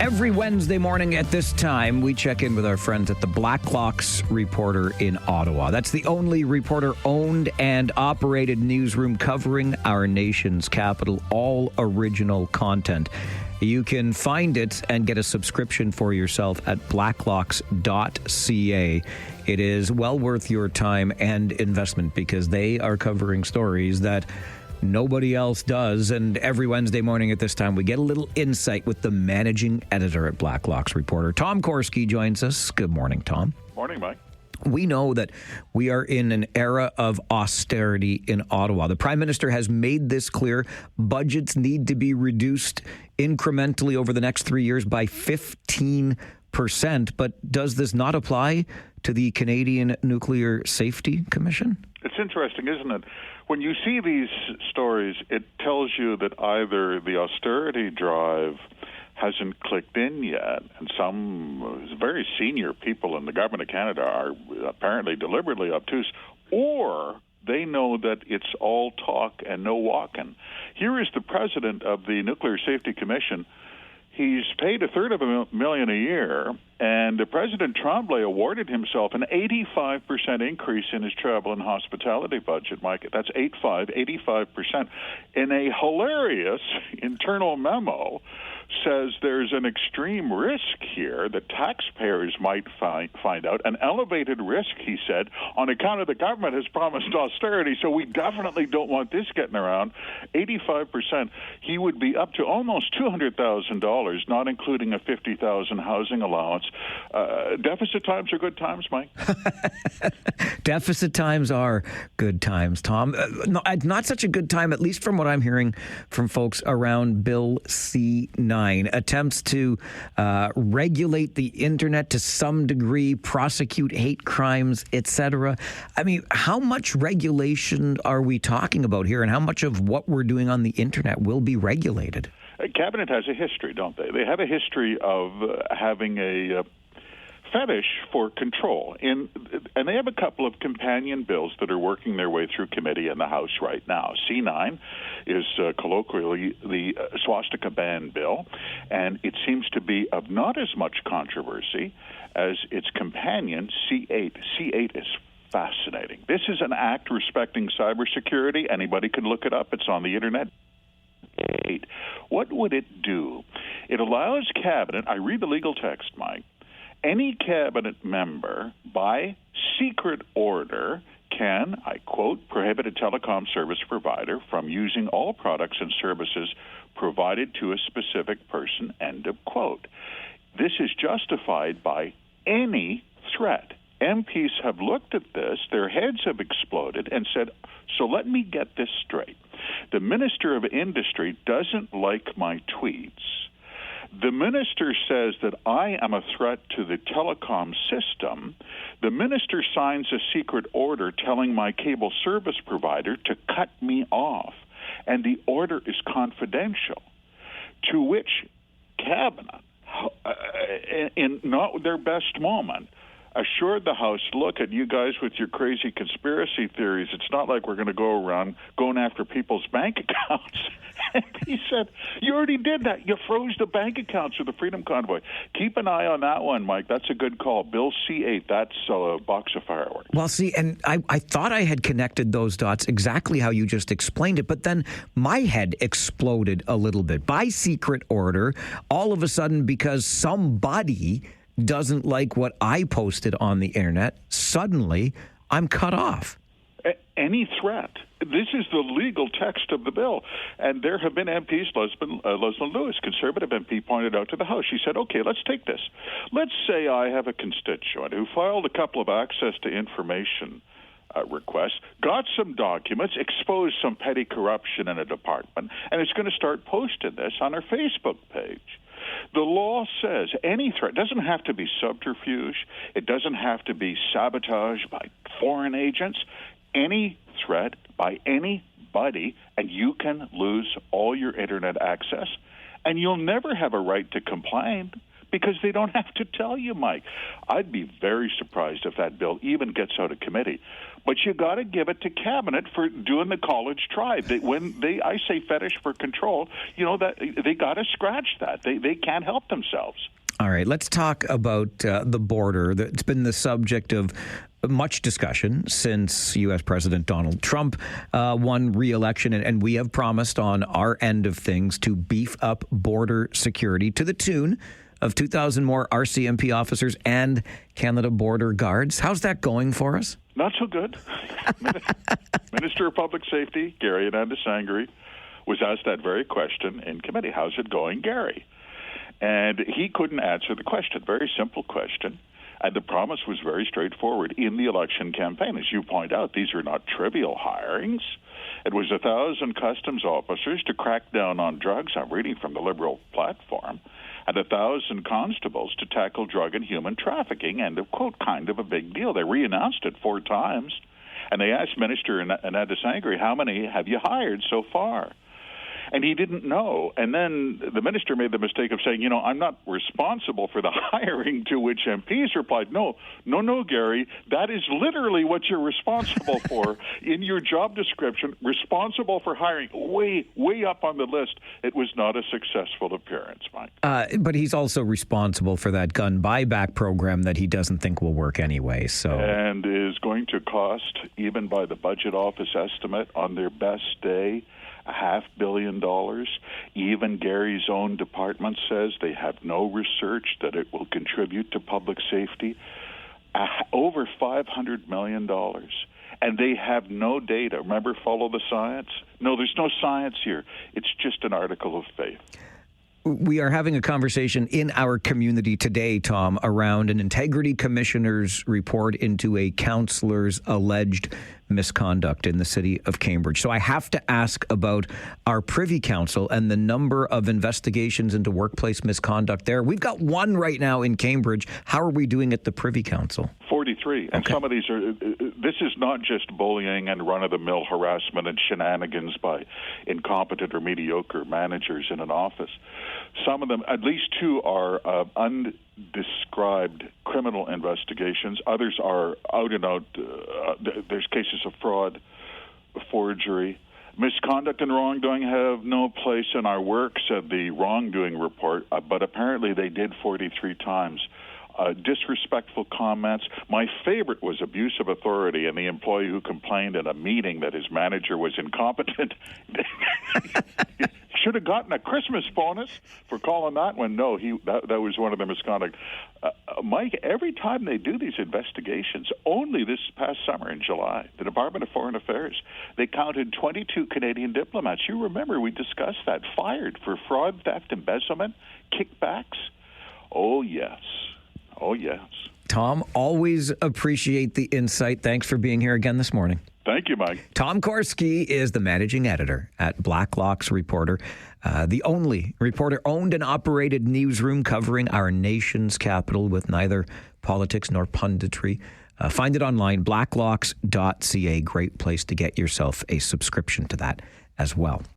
Every Wednesday morning at this time, we check in with our friends at the Blacklocks Reporter in Ottawa. That's the only reporter-owned and operated newsroom covering our nation's capital, all original content. You can find it and get a subscription for yourself at blacklocks.ca. It is well worth your time and investment because they are covering stories that nobody else does. And every Wednesday morning at this time, we get a little insight with the managing editor at Blacklocks Reporter. Tom Korski joins us. Good morning, Tom. Morning, Mike. We know that we are in an era of austerity in Ottawa. The Prime Minister has made this clear. Budgets need to be reduced incrementally over the next 3 years by 15%. But does this not apply to the Canadian Nuclear Safety Commission? It's interesting, isn't it? When you see these stories, it tells you that either the austerity drive hasn't clicked in yet, and some very senior people in the government of Canada are apparently deliberately obtuse, or they know that it's all talk and no walking. Here is the president of the Nuclear Safety Commission. He's paid $250,000 a year, and President Tremblay awarded himself an 85% increase in his travel and hospitality budget, Mike. That's 85%. In a hilarious internal memo, says there's an extreme risk here that taxpayers might find out. An elevated risk, he said, on account of the government has promised austerity, so we definitely don't want this getting around. 85%. He would be up to almost $200,000, not including a $50,000 housing allowance. Deficit times are good times, Mike. Deficit times are good times, Tom. Not such a good time, at least from what I'm hearing from folks around Bill C-9. Attempts to regulate the internet to some degree, prosecute hate crimes, etc. I mean, how much regulation are we talking about here, and how much of what we're doing on the internet will be regulated? Cabinet has a history, don't they? They have a history of having a fetish for control. And they have a couple of companion bills that are working their way through committee in the House right now. C9 is colloquially the swastika ban bill, and it seems to be of not as much controversy as its companion, C8. C8 is fascinating. This is an act respecting cybersecurity. Anybody can look it up. It's on the internet. What would it do? It allows Cabinet, I read the legal text, Mike, any Cabinet member, by secret order, can, I quote, prohibit a telecom service provider from using all products and services provided to a specific person, end of quote. This is justified by any threat. MPs have looked at this, their heads have exploded, and said, so let me get this straight. The Minister of Industry doesn't like my tweets. The minister says that I am a threat to the telecom system. The minister signs a secret order telling my cable service provider to cut me off, and the order is confidential, to which Cabinet, in not their best moment, assured the House, look at you guys with your crazy conspiracy theories. It's not like we're going to go around going after people's bank accounts. And he said, you already did that. You froze the bank accounts with the Freedom Convoy. Keep an eye on that one, Mike. That's a good call. Bill C-8, that's a box of fireworks. Well, see, and I thought I had connected those dots exactly how you just explained it, but then my head exploded a little bit. By secret order, all of a sudden, because somebody doesn't like what I posted on the internet, suddenly I'm cut off. Any threat. This is the legal text of the bill. And there have been MPs, Leslie Lewis, Conservative MP, pointed out to the House. She said, okay, let's take this. Let's say I have a constituent who filed a couple of access to information requests, got some documents, exposed some petty corruption in a department, and it's going to start posting this on her Facebook page. The law says any threat doesn't have to be subterfuge. It doesn't have to be sabotage by foreign agents. Any threat by anybody, and you can lose all your internet access, and you'll never have a right to complain because they don't have to tell you, Mike. I'd be very surprised if that bill even gets out of committee. But you got to give it to Cabinet for doing the college tribe. I say fetish for control, that they got to scratch that. They can't help themselves. All right, let's talk about the border. It's been the subject of much discussion since U.S. President Donald Trump won re-election, and we have promised on our end of things to beef up border security to the tune of 2,000 more RCMP officers and Canada Border Guards. How's that going for us? Not so good. Minister of Public Safety, Gary Anandasangri, was asked that very question in committee. How's it going, Gary? And he couldn't answer the question. Very simple question. And the promise was very straightforward in the election campaign. As you point out, these are not trivial hirings. It was 1,000 customs officers to crack down on drugs. I'm reading from the Liberal platform. And 1,000 constables to tackle drug and human trafficking. And, quote, kind of a big deal. They re-announced it 4 times. And they asked Minister Anandasangri, how many have you hired so far? And he didn't know. And then the minister made the mistake of saying, I'm not responsible for the hiring, to which MPs replied, no, Gary, that is literally what you're responsible for in your job description, responsible for hiring, way up on the list. It was not a successful appearance, Mike. But he's also responsible for that gun buyback program that he doesn't think will work anyway. And is going to cost, even by the budget office estimate, on their best day, $500 million. Even Gary's own department says they have no research that it will contribute to public safety. Over $500 million. And they have no data. Remember, follow the science? No, there's no science here. It's just an article of faith. We are having a conversation in our community today, Tom, around an integrity commissioner's report into a councillor's alleged misconduct in the city of Cambridge. So I have to ask about our Privy Council and the number of investigations into workplace misconduct there. We've got one right now in Cambridge. How are we doing at the Privy Council? 43. And some of these are, this is not just bullying and run-of-the-mill harassment and shenanigans by incompetent or mediocre managers in an office. Some of them, at least 2, are undescribed criminal investigations. Others are out and out. There's cases of fraud, forgery. Misconduct and wrongdoing have no place in our work, said the wrongdoing report, but apparently they did 43 times. Disrespectful comments. My favorite was abuse of authority, and the employee who complained in a meeting that his manager was incompetent should have gotten a Christmas bonus for calling that one. No, that was one of the misconduct. Mike, every time they do these investigations, only this past summer in July, the Department of Foreign Affairs, they counted 22 Canadian diplomats. You remember we discussed that, fired for fraud, theft, embezzlement, kickbacks. Oh, yes. Oh, yes. Tom, always appreciate the insight. Thanks for being here again this morning. Thank you, Mike. Tom Korski is the managing editor at Blacklock's Reporter, the only reporter owned and operated newsroom covering our nation's capital with neither politics nor punditry. Find it online, blacklocks.ca. Great place to get yourself a subscription to that as well.